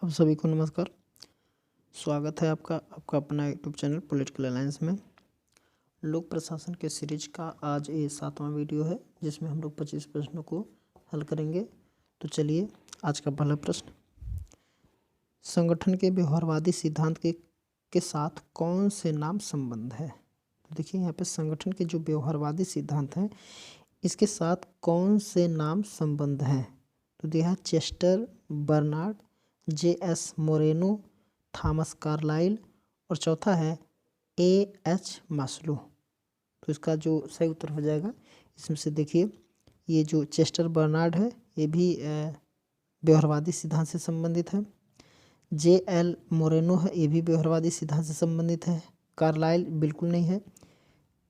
आप सभी को नमस्कार। स्वागत है आपका अपना यूट्यूब चैनल पॉलिटिकल अलायंस में। लोक प्रशासन के सीरीज का आज ये 7वां वीडियो है, जिसमें हम लोग 25 प्रश्नों को हल करेंगे। तो चलिए, आज का पहला प्रश्न, संगठन के व्यवहारवादी सिद्धांत के साथ कौन से नाम संबंध है। तो देखिए, यहाँ पे संगठन के जो व्यवहारवादी सिद्धांत हैं, इसके साथ कौन से नाम संबंध हैं। तो दिया है Chester Barnard, J.S. Moreno, Thomas Carlyle, और चौथा है A.H. मास्लो। तो इसका जो सही उत्तर हो जाएगा, इसमें से देखिए, ये जो चेस्टर बर्नार्ड है, ये भी व्यवहारवादी सिद्धांत से संबंधित है। J.L. मोरेनो है, ये भी व्यवहारवादी सिद्धांत से संबंधित है। कार्लाइल बिल्कुल नहीं है।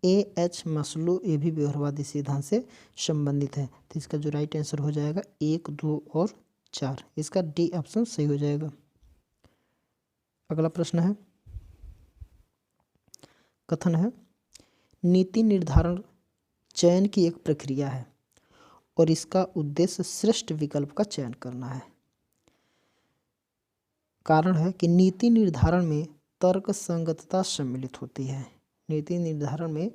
A.H. मास्लो ये भी व्यवहारवादी सिद्धांत से संबंधित है। तो इसका जो राइट आंसर हो जाएगा 1, 2 और 4, इसका डी ऑप्शन सही हो जाएगा। अगला प्रश्न है, कथन है, नीति निर्धारण चयन की एक प्रक्रिया है और इसका उद्देश्य श्रेष्ठ विकल्प का चयन करना है। कारण है कि नीति निर्धारण में तर्क संगतता सम्मिलित होती है। नीति निर्धारण में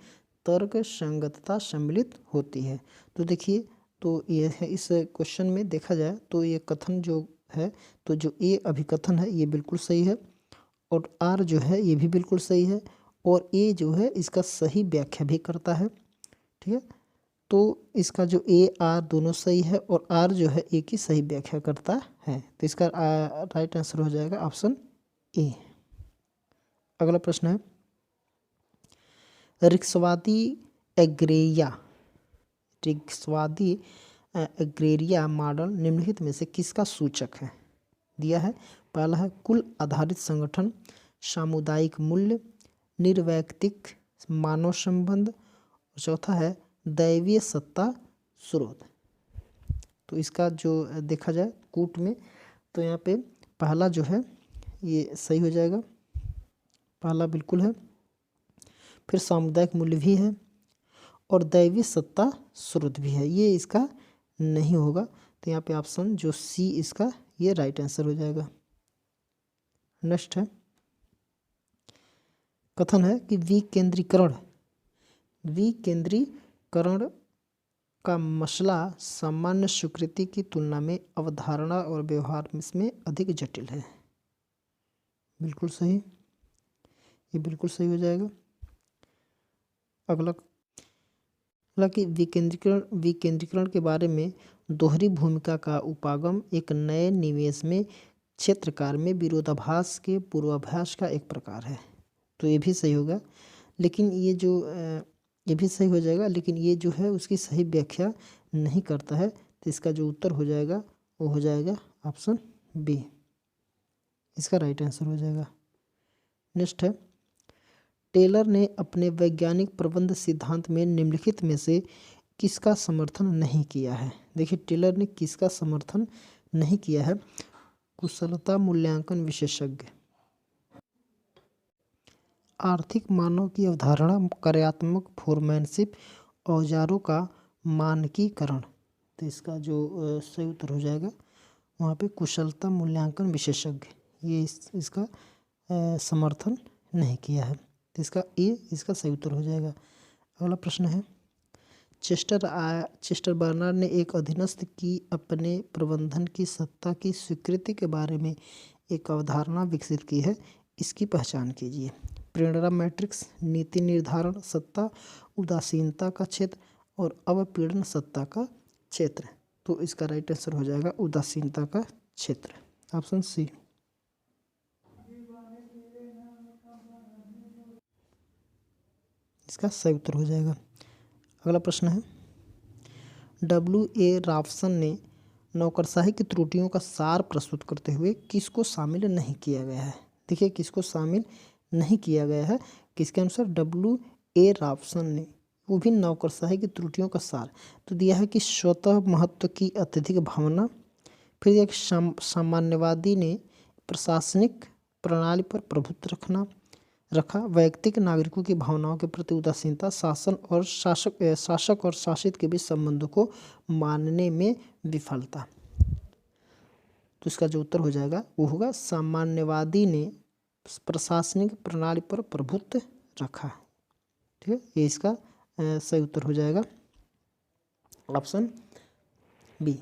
तर्क संगतता सम्मिलित होती है। तो देखिए, तो ये है, इस क्वेश्चन में देखा जाए तो ये कथन जो है, तो जो ए अभिकथन है ये बिल्कुल सही है, और आर जो है ये भी बिल्कुल सही है, और ए जो है इसका सही व्याख्या भी करता है। ठीक है, तो इसका जो ए आर दोनों सही है, और आर जो है ए की सही व्याख्या करता है। तो इसका राइट आंसर हो जाएगा ऑप्शन ए। अगला प्रश्न है, रिक्सवादी एग्रेरिया मॉडल निम्नलिखित में से किसका सूचक है। दिया है, पहला है कुल आधारित संगठन, सामुदायिक मूल्य, निर्वैयक्तिक मानव संबंध, और चौथा है दैवीय सत्ता स्रोत। तो इसका जो देखा जाए कूट में, तो यहाँ पे पहला जो है ये सही हो जाएगा, पहला बिल्कुल है, फिर सामुदायिक मूल्य भी है, और दैवीय सत्ता स्रोत भी है, ये इसका नहीं होगा। तो यहाँ पे ऑप्शन जो सी इसका ये राइट आंसर हो जाएगा। नेक्स्ट है, कथन है कि विकेंद्रीकरण का मसला सामान्य स्वीकृति की तुलना में अवधारणा और व्यवहार में अधिक जटिल है। बिल्कुल सही, ये बिल्कुल सही हो जाएगा। अगला कि विकेंद्रीकरण के बारे में दोहरी भूमिका का उपागम एक नए निवेश में क्षेत्रकार में विरोधाभास के पूर्वाभास का एक प्रकार है। तो ये भी सही होगा, लेकिन ये जो ये भी सही हो जाएगा, लेकिन ये जो है उसकी सही व्याख्या नहीं करता है। तो इसका जो उत्तर हो जाएगा वो हो जाएगा ऑप्शन बी, इसका राइट आंसर हो जाएगा। नेक्स्ट है, टेलर ने अपने वैज्ञानिक प्रबंध सिद्धांत में निम्नलिखित में से किसका समर्थन नहीं किया है। देखिए, टेलर ने किसका समर्थन नहीं किया है। कुशलता मूल्यांकन विशेषज्ञ, आर्थिक मानव की अवधारणा, कार्यात्मक फोरमैनशिप, औजारों का मानकीकरण। तो इसका जो सही उत्तर हो जाएगा वहाँ पे कुशलता मूल्यांकन विशेषज्ञ, ये इसका समर्थन नहीं किया है। तो इसका सही उत्तर हो जाएगा। अगला प्रश्न है, चेस्टर बर्नार्ड ने एक अधीनस्थ की अपने प्रबंधन की सत्ता की स्वीकृति के बारे में एक अवधारणा विकसित की है, इसकी पहचान कीजिए। प्रेरणा मैट्रिक्स, नीति निर्धारण सत्ता, उदासीनता का क्षेत्र, और अवपीड़न सत्ता का क्षेत्र। तो इसका राइट आंसर हो जाएगा उदासीनता का क्षेत्र, ऑप्शन सी। इसका सही उत्तर हो जाएगा। अगला प्रश्न है, W.A. राफसन ने नौकरशाही की त्रुटियों का सार प्रस्तुत करते हुए किसको शामिल नहीं किया गया है। देखिए, किसको शामिल नहीं किया गया है, किसके अनुसार, W.A. राफसन ने, वो भी नौकरशाही की त्रुटियों का सार। तो दिया है कि स्वतः महत्व की अत्यधिक भावना, फिर एक सामान्यवादी ने प्रशासनिक प्रणाली पर प्रभुत्व रखा, वैयक्तिक नागरिकों की भावनाओं के प्रति उदासीनता, शासक और शासित के बीच संबंधों को मानने में विफलता। तो इसका जो उत्तर हो जाएगा वो होगा सामान्यवादी ने प्रशासनिक प्रणाली पर प्रभुत्व रखा। ठीक है, ये इसका सही उत्तर हो जाएगा ऑप्शन बी। है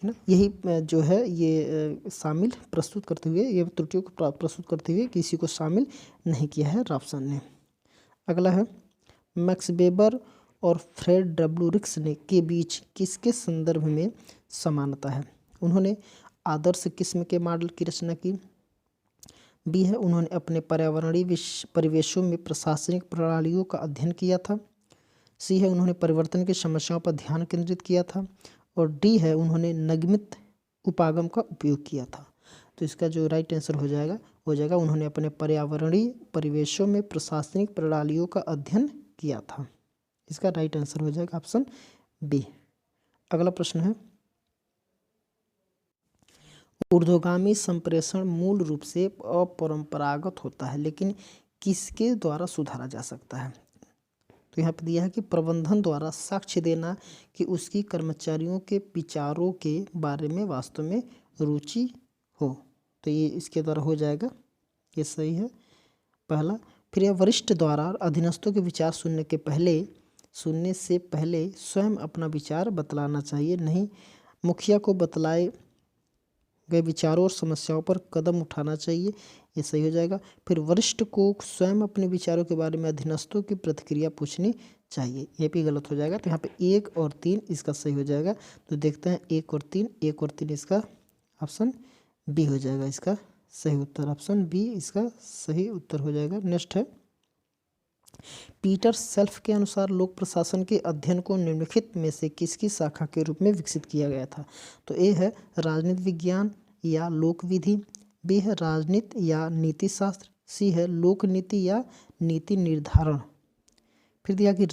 ना, यही जो है ये शामिल प्रस्तुत करते हुए, ये त्रुटियों को प्रस्तुत करते हुए किसी को शामिल नहीं किया है रॉबसन ने। अगला है मैक्स वेबर और फ्रेड डब्ल्यू रिक्स ने के बीच किसके संदर्भ में समानता है? उन्होंने आदर्श किस्म के मॉडल की रचना की। बी है उन्होंने अपने पर्यावरणीय परिवेशों में प्रशासनिक प्रणालियों का अध्ययन किया था। सी है उन्होंने परिवर्तन की समस्याओं पर ध्यान केंद्रित किया था। और डी है उन्होंने निगमित उपागम का उपयोग किया था। तो इसका जो राइट आंसर हो जाएगा उन्होंने अपने पर्यावरणीय परिवेशों में प्रशासनिक प्रणालियों का अध्ययन किया था। इसका राइट आंसर हो जाएगा ऑप्शन बी। अगला प्रश्न है ऊर्ध्वगामी संप्रेषण मूल रूप से अपरंपरागत होता है लेकिन किसके द्वारा सुधारा जा सकता है? तो यहाँ पे दिया है कि प्रबंधन द्वारा साक्ष्य देना कि उसकी कर्मचारियों के विचारों के बारे में वास्तव में रुचि हो। तो ये इसके द्वारा हो जाएगा, ये सही है पहला। फिर यह वरिष्ठ द्वारा अधीनस्थों के विचार सुनने से पहले स्वयं अपना विचार बतलाना चाहिए, नहीं मुखिया को बतलाए गए विचारों और समस्याओं पर कदम उठाना चाहिए, ये सही हो जाएगा। फिर वरिष्ठ को स्वयं अपने विचारों के बारे में अधीनस्थों की प्रतिक्रिया पूछनी चाहिए, ये भी गलत हो जाएगा। तो यहाँ पे 1 और 3 इसका सही हो जाएगा। तो देखते हैं 1 और 3 इसका ऑप्शन बी हो जाएगा इसका सही उत्तर। ऑप्शन बी इसका सही उत्तर हो जाएगा। नेक्स्ट है पीटर सेल्फ के अनुसार लोक प्रशासन के अध्ययन को निम्नलिखित में से किसकी शाखा के रूप में विकसित किया गया था? तो ए है राजनीति विज्ञान या लोक विधि, बी है राजनीति या नीति शास्त्र, सी है लोक नीति या नीति निर्धारण, फिर दिया कि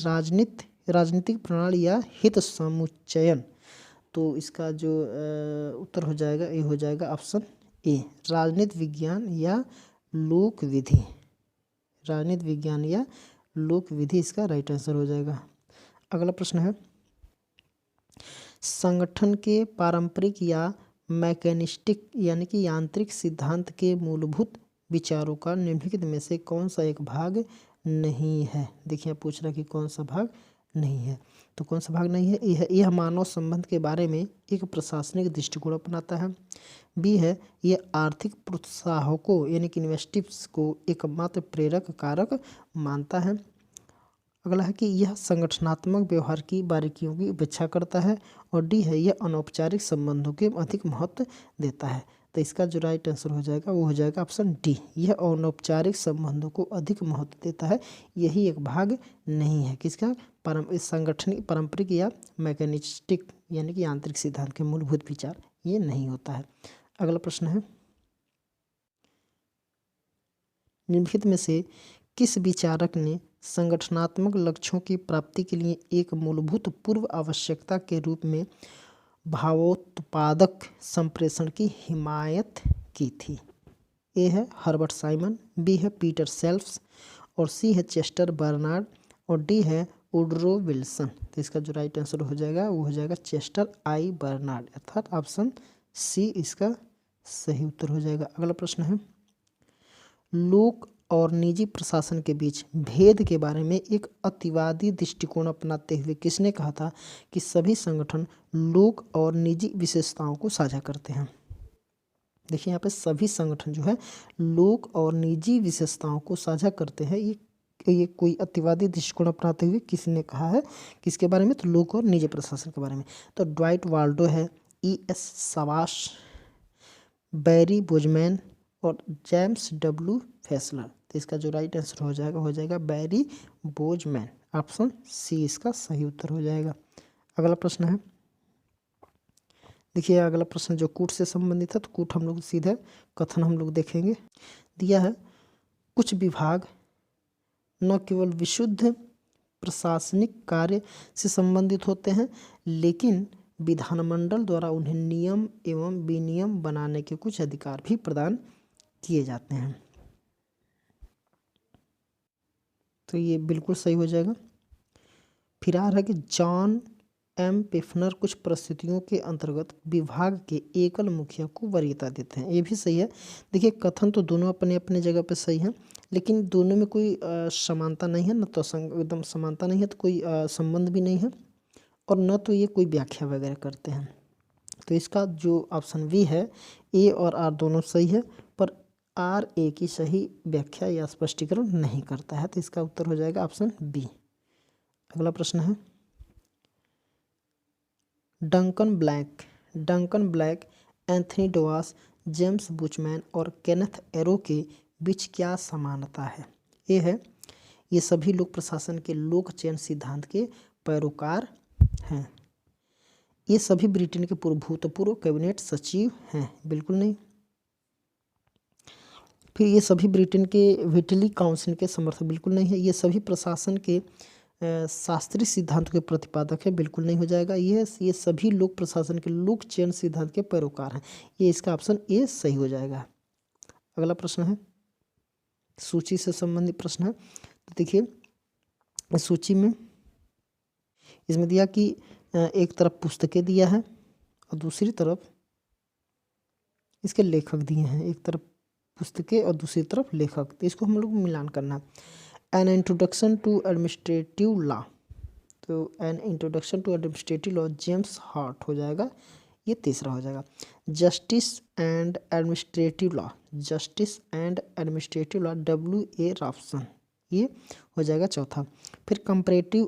राजनीतिक प्रणाली या हित समुच्चयन। तो इसका जो उत्तर हो जाएगा ये हो जाएगा ऑप्शन ए राजनीति विज्ञान या लोक विधि। राजनीति विज्ञान या लोक विधि इसका राइट आंसर हो जाएगा। अगला प्रश्न है संगठन के पारंपरिक या मैकेनिस्टिक यानी कि यांत्रिक सिद्धांत के मूलभूत विचारों का निम्नलिखित में से कौन सा एक भाग नहीं है? देखिए पूछ रहा कि कौन सा भाग नहीं है। तो कौन सा भाग नहीं है? यह मानव संबंध के बारे में एक प्रशासनिक दृष्टिकोण अपनाता है। बी है यह आर्थिक प्रोत्साहकों यानी कि इन्वेस्टिव्स को एकमात्र प्रेरक कारक मानता है। अगला है कि यह संगठनात्मक व्यवहार की बारीकियों की उपेक्षा करता है। और डी है यह अनौपचारिक संबंधों के अधिक महत्व देता है। तो इसका जो राइट आंसर हो जाएगा वो हो जाएगा ऑप्शन डी यह अनौपचारिक संबंधों को अधिक महत्व देता है। यही एक भाग नहीं है किसका? संगठनिक पारंपरिक या मैकेनिस्टिक यानी कि यांत्रिक सिद्धांत के मूलभूत विचार ये नहीं होता है। अगला प्रश्न है निम्नलिखित में से किस विचारक ने संगठनात्मक लक्ष्यों की प्राप्ति के लिए एक मूलभूत पूर्व आवश्यकता के रूप में भावोत्पादक संप्रेषण की हिमायत की थी? ए है हर्बर्ट साइमन, बी है पीटर सेल्फ्स, और सी है चेस्टर बर्नार्ड, और डी है वुडरो विल्सन। तो इसका जो राइट आंसर हो जाएगा वो हो जाएगा चेस्टर आई बर्नार्ड, अर्थात ऑप्शन सी इसका सही उत्तर हो जाएगा। अगला प्रश्न है लोक और निजी प्रशासन के बीच भेद के बारे में एक अतिवादी दृष्टिकोण अपनाते हुए किसने कहा था कि सभी संगठन लोक और निजी विशेषताओं को साझा करते हैं? देखिए यहाँ पे सभी संगठन जो है लोक और निजी विशेषताओं को साझा करते हैं, ये कोई अतिवादी दृष्टिकोण अपनाते हुए किसने कहा है? किसके बारे में? तो लोक और निजी प्रशासन के बारे में। तो ड्वाइट वाल्डो है, E.S. सवाश, बैरी बोजमैन और जेम्स डब्ल्यू फैसलर। तो इसका जो राइट आंसर हो जाएगा बैरी बोजमैन, ऑप्शन सी इसका सही उत्तर हो जाएगा। अगला प्रश्न है देखिए अगला प्रश्न जो कूट से संबंधित है, तो कूट हम लोग सीधे कथन हम लोग देखेंगे। दिया है कुछ विभाग न केवल विशुद्ध प्रशासनिक कार्य से संबंधित होते हैं लेकिन विधानमंडल द्वारा उन्हें नियम एवं विनियम बनाने के कुछ अधिकार भी प्रदान किए जाते हैं। तो ये बिल्कुल सही हो जाएगा। फिर आ रहा है कि जॉन एम पिफनर कुछ परिस्थितियों के अंतर्गत विभाग के एकल मुखिया को वरीयता देते हैं। ये भी सही है। देखिए कथन तो दोनों अपने अपने जगह पे सही है, लेकिन दोनों में कोई समानता नहीं है, न तो एकदम समानता नहीं है, तो कोई संबंध भी नहीं है, और न तो ये कोई व्याख्या वगैरह करते हैं। तो इसका जो ऑप्शन बी है, ए और आर दोनों सही है, पर आर ए की सही व्याख्या या स्पष्टीकरण नहीं करता है। तो इसका उत्तर हो जाएगा ऑप्शन बी। अगला प्रश्न है, डंकन ब्लैक, एंथनी डोआस, जेम्स बुचमैन और केनेथ एरो के बीच क्या समानता है? ये है, ये सभी लोक प्रशासन के लोक चयन सिद्धांत के पैरोकार हैं। ये सभी ब्रिटेन के भूतपूर्व कैबिनेट सचिव हैं, बिल्कुल नहीं। फिर ये सभी ब्रिटेन के विटली काउंसिल के समर्थक, बिल्कुल नहीं है। ये सभी प्रशासन के शास्त्रीय सिद्धांतों के प्रतिपादक है, बिल्कुल नहीं हो जाएगा। ये सभी लोक प्रशासन के लोक चयन सिद्धांत के पैरोकार हैं, ये इसका ऑप्शन ए सही हो जाएगा। अगला प्रश्न है, सूची से संबंधित प्रश्न है। तो देखिए इस सूची में इसमें दिया कि एक तरफ पुस्तकें दिया है और दूसरी तरफ इसके लेखक दिए हैं। एक तरफ पुस्तकें और दूसरी तरफ लेखक, तो इसको हम लोग मिलान करना है। An introduction to administrative law, तो an introduction to administrative law James Hart हो जाएगा, ये तीसरा हो जाएगा। Justice and administrative law W A Robson, ये हो जाएगा चौथा। फिर कंपैरेटिव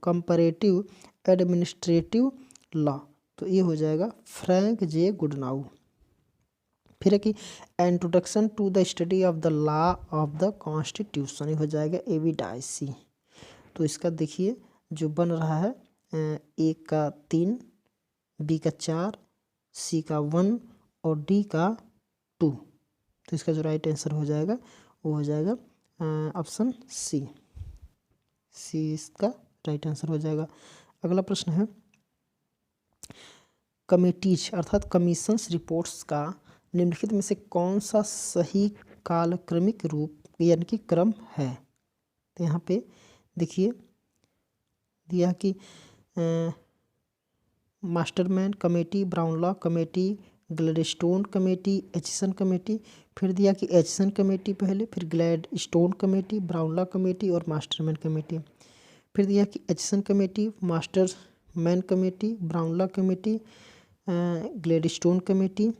कंपैरेटिव एडमिनिस्ट्रेटिव लॉ, तो ये हो जाएगा फ्रैंक जे गुडनाउ। फिर है कि introduction to the study of the law of the constitution, हो जाएगा एवी डाइसी। तो इसका देखिए जो बन रहा है, ए का 3, बी का 4, सी का 1 और डी का 2। तो इसका जो राइट आंसर हो जाएगा वो हो जाएगा ऑप्शन सी इसका राइट आंसर हो जाएगा। अगला प्रश्न है, कमिटीज अर्थात कमीशंस रिपोर्ट्स का निम्नलिखित में से कौन सा सही कालक्रमिक रूप यानी कि क्रम है? तो यहाँ पे देखिए दिया कि Masterman committee, Brownlow committee, Gladstone committee, Aitchison committee. फिर दिया कि एचिसन कमेटी पहले, फिर Gladstone committee, Brownlow committee और मास्टरमैन कमेटी। फिर दिया कि Aitchison committee, Masterman committee, Brownlow committee, Gladstone committee,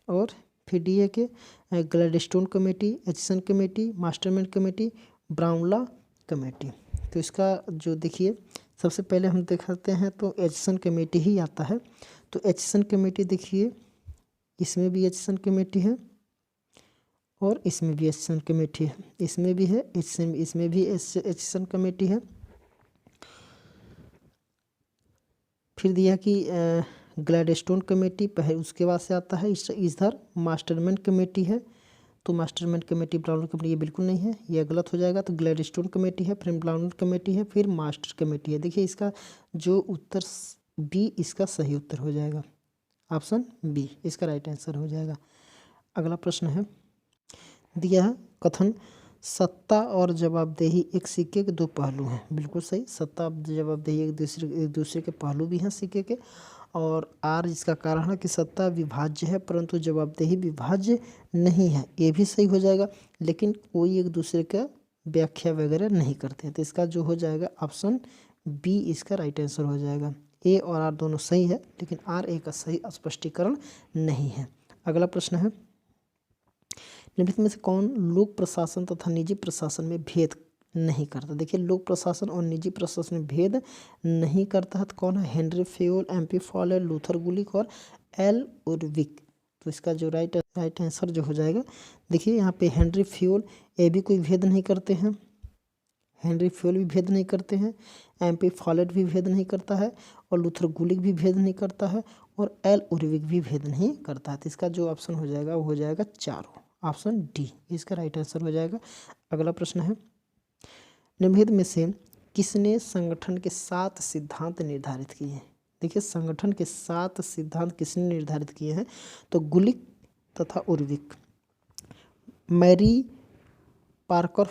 और फिर दिया कि Gladstone committee, Aitchison committee, Masterman committee, Brownlow committee. तो इसका जो देखिए सबसे पहले हम दिखाते हैं तो एचिसन कमेटी ही आता है। तो एचिसन कमेटी देखिए इसमें भी एचिसन कमेटी है और इसमें भी एचिसन कमेटी है, इसमें भी है, इसमें भी एचिसन कमेटी है। फिर दिया कि ग्लैडस्टोन कमेटी पहले, उसके बाद से आता है इधर मास्टरमैन कमेटी है। तो मास्टरमैन कमेटी, ब्राउन कमेटी, ये बिल्कुल नहीं है, ये गलत हो जाएगा। तो ग्लैडस्टोन कमेटी है, फिर ब्राउन कमेटी है, फिर मास्टर कमेटी है। देखिए इसका जो उत्तर बी इसका सही उत्तर हो जाएगा, ऑप्शन बी इसका राइट आंसर हो जाएगा। अगला प्रश्न है, दिया है कथन सत्ता और जवाबदेही एक सिक्के के दो पहलू हैं, बिल्कुल सही। सत्ता और जवाबदेही एक दूसरे के पहलू भी हैं सिक्के के। और आर इसका कारण है कि सत्ता विभाज्य है परंतु जवाबदेही विभाज्य नहीं है, ये भी सही हो जाएगा। लेकिन कोई एक दूसरे का व्याख्या वगैरह नहीं करते हैं, तो इसका जो हो जाएगा ऑप्शन बी इसका राइट आंसर हो जाएगा। ए और आर दोनों सही है, लेकिन आर ए का सही स्पष्टीकरण नहीं है। अगला प्रश्न है, निम्नलिखित में से कौन लोक प्रशासन तथा निजी प्रशासन में भेद नहीं करता? देखिए लोक प्रशासन और निजी प्रशासन में भेद नहीं करता है तो कौन है? हेनरी फेयोल, एमपी फॉलेर, लूथर गुलिक और एल उर्विक। तो इसका जो राइट आंसर जो हो जाएगा, देखिए यहाँ पे हेनरी फेयोल, ये भी कोई भेद नहीं करते हैं, हेनरी फेयोल भी भेद नहीं करते हैं, एमपी फॉलेर भी भेद नहीं करता है, और लूथर गुलिक भी भेद नहीं करता है, और एल उर्विक भी भेद नहीं करता है। तो इसका जो ऑप्शन हो जाएगा वो हो जाएगा चारों, ऑप्शन डी इसका राइट आंसर हो जाएगा। अगला प्रश्न है, निम्नलिखित में से किसने संगठन के 7 सिद्धांत निर्धारित किए हैं? देखिए संगठन के 7 सिद्धांत किसने निर्धारित किए हैं? तो गुलिक तथा उर्विक। मैरी पार्कर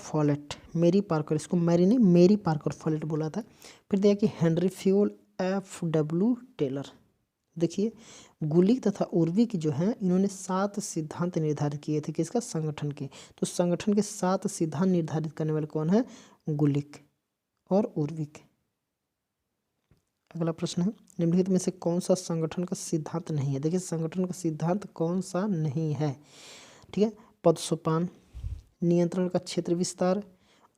मेरी पार्कर, इसको मैरी नहीं मेरी पार्कर फोलेट बोला था। फिर दिया कि हेनरी फ्यूल F.W. टेलर। देखिए गुलिक तथा उर्विक जो हैं इन्होंने 7 सिद्धांत निर्धारित किए थे किसका, संगठन के। तो संगठन के 7 सिद्धांत निर्धारित करने वाले कौन है, गुलिक और उर्विक। अगला प्रश्न है निम्नलिखित में से कौन सा संगठन का सिद्धांत नहीं है। देखिए संगठन का सिद्धांत कौन सा नहीं है, ठीक है। पद सोपान, नियंत्रण का क्षेत्र विस्तार,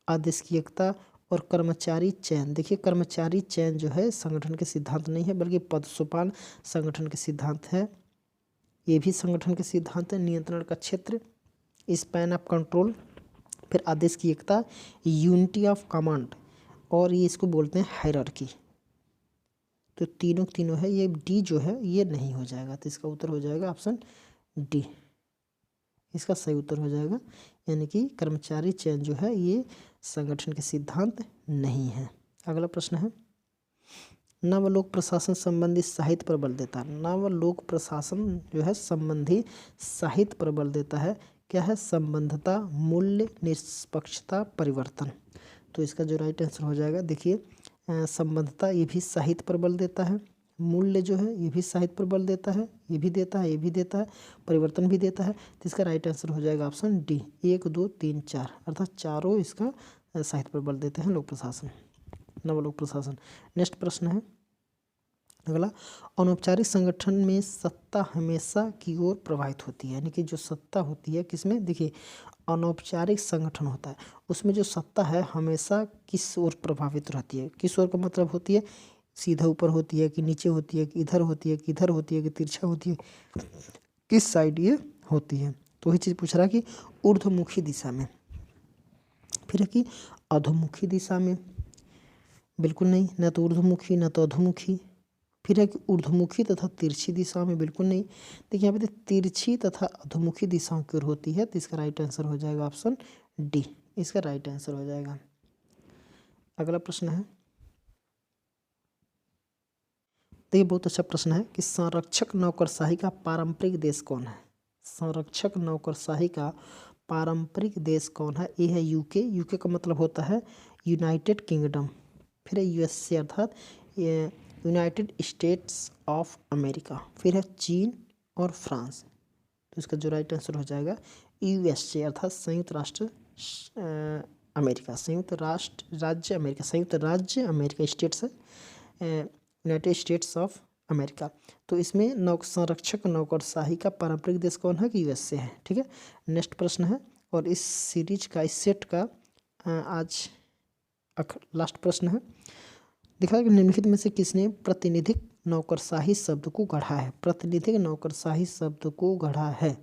आदेशिकता और कर्मचारी चयन। देखिए कर्मचारी चयन जो है संगठन के सिद्धांत नहीं है, बल्कि पद सोपान संगठन के सिद्धांत है, ये भी संगठन के सिद्धांत है। नियंत्रण का क्षेत्र, स्पैन ऑफ कंट्रोल, फिर आदेश की एकता, यूनिटी ऑफ कमांड, और ये इसको बोलते हैं हायरार्की। तो तीनों है, ये डी जो है ये नहीं हो जाएगा, तो इसका उत्तर हो जाएगा ऑप्शन डी, इसका सही उत्तर हो जाएगा। यानी कि कर्मचारी चयन जो है ये संगठन के सिद्धांत नहीं है। अगला प्रश्न है नवलोक प्रशासन संबंधी साहित्य पर बल देता है। नवलोक प्रशासन जो है संबंधी साहित्य पर बल देता है, क्या है, संबंधता, मूल्य, निष्पक्षता, परिवर्तन। तो इसका जो राइट आंसर हो जाएगा, देखिए संबंधता ये भी साहित्य पर बल देता है, मूल्य जो है ये भी साहित्य पर बल देता है, ये भी देता है, ये भी देता है, परिवर्तन भी देता है। तो इसका राइट आंसर हो जाएगा ऑप्शन डी, 1 2 3 4, अर्थात चारों इसका साहित्य पर बल देते हैं लोक प्रशासन, नवलोक प्रशासन। नेक्स्ट प्रश्न है अगला, अनौपचारिक संगठन में सत्ता हमेशा की ओर प्रवाहित होती है। यानी कि जो सत्ता होती है किसमें, देखिए अनौपचारिक संगठन होता है उसमें जो सत्ता है हमेशा किस ओर प्रभावित रहती है। किस ओर का मतलब होती है, सीधा ऊपर होती है कि नीचे होती है कि इधर होती है कि इधर होती है कि तिरछा होती है, किस साइड ये होती है। तो वही चीज़ पूछ रहा है कि ऊर्ध्वमुखी दिशा में, फिर है कि अधोमुखी दिशा में, बिल्कुल नहीं, न तो ऊर्ध्वमुखी न तो अधोमुखी। फिर है कि ऊर्ध्वमुखी तथा तिरछी दिशा में, बिल्कुल नहीं। देखिए यहाँ पे तिरछी तथा अधोमुखी दिशाओं की ओर होती है, तो इसका राइट आंसर हो जाएगा ऑप्शन डी, इसका राइट आंसर हो जाएगा। अगला प्रश्न है, देखिए बहुत अच्छा प्रश्न है कि संरक्षक नौकरशाही का पारंपरिक देश कौन है। संरक्षक नौकरशाही का पारंपरिक देश कौन है। ए है यूके, यूके का मतलब होता है यूनाइटेड किंगडम। फिर है यूएसए अर्थात यूनाइटेड स्टेट्स ऑफ अमेरिका। फिर है चीन और फ्रांस। तो इसका जो राइट आंसर हो जाएगा यूएसए अर्थात संयुक्त राष्ट्र अमेरिका, संयुक्त राज्य अमेरिका, संयुक्त राज्य अमेरिका, स्टेट्स है यूनाइटेड स्टेट्स ऑफ अमेरिका। तो इसमें संरक्षक नौकरशाही का पारंपरिक देश कौन है कि यूएसए है, ठीक है। नेक्स्ट प्रश्न है और इस सीरीज का, इस सेट का आज लास्ट प्रश्न है। दिखा कि निम्नलिखित में से किसने प्रतिनिधिक नौकरशाही शब्द को गढ़ा है। प्रतिनिधिक नौकरशाही शब्द को गढ़ा है,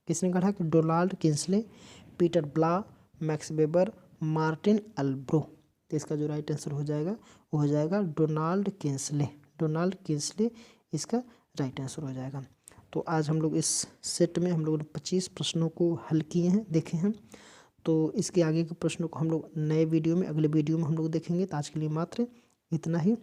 किसने गढ़ा कि डोनाल्ड किंसले, पीटर ब्ला, मैक्स वेबर, मार्टिन अल्ब्रो। तो इसका जो राइट आंसर हो जाएगा वो हो जाएगा डोनाल्ड किंसले, डोनाल्ड किंसले इसका राइट आंसर हो जाएगा। तो आज हम लोग इस सेट में हम लोगों ने 25 प्रश्नों को हल किए हैं, देखे हैं। तो इसके आगे के प्रश्नों को हम लोग नए वीडियो में, अगले वीडियो में हम लोग देखेंगे। तो आज के लिए मात्र इतना ही।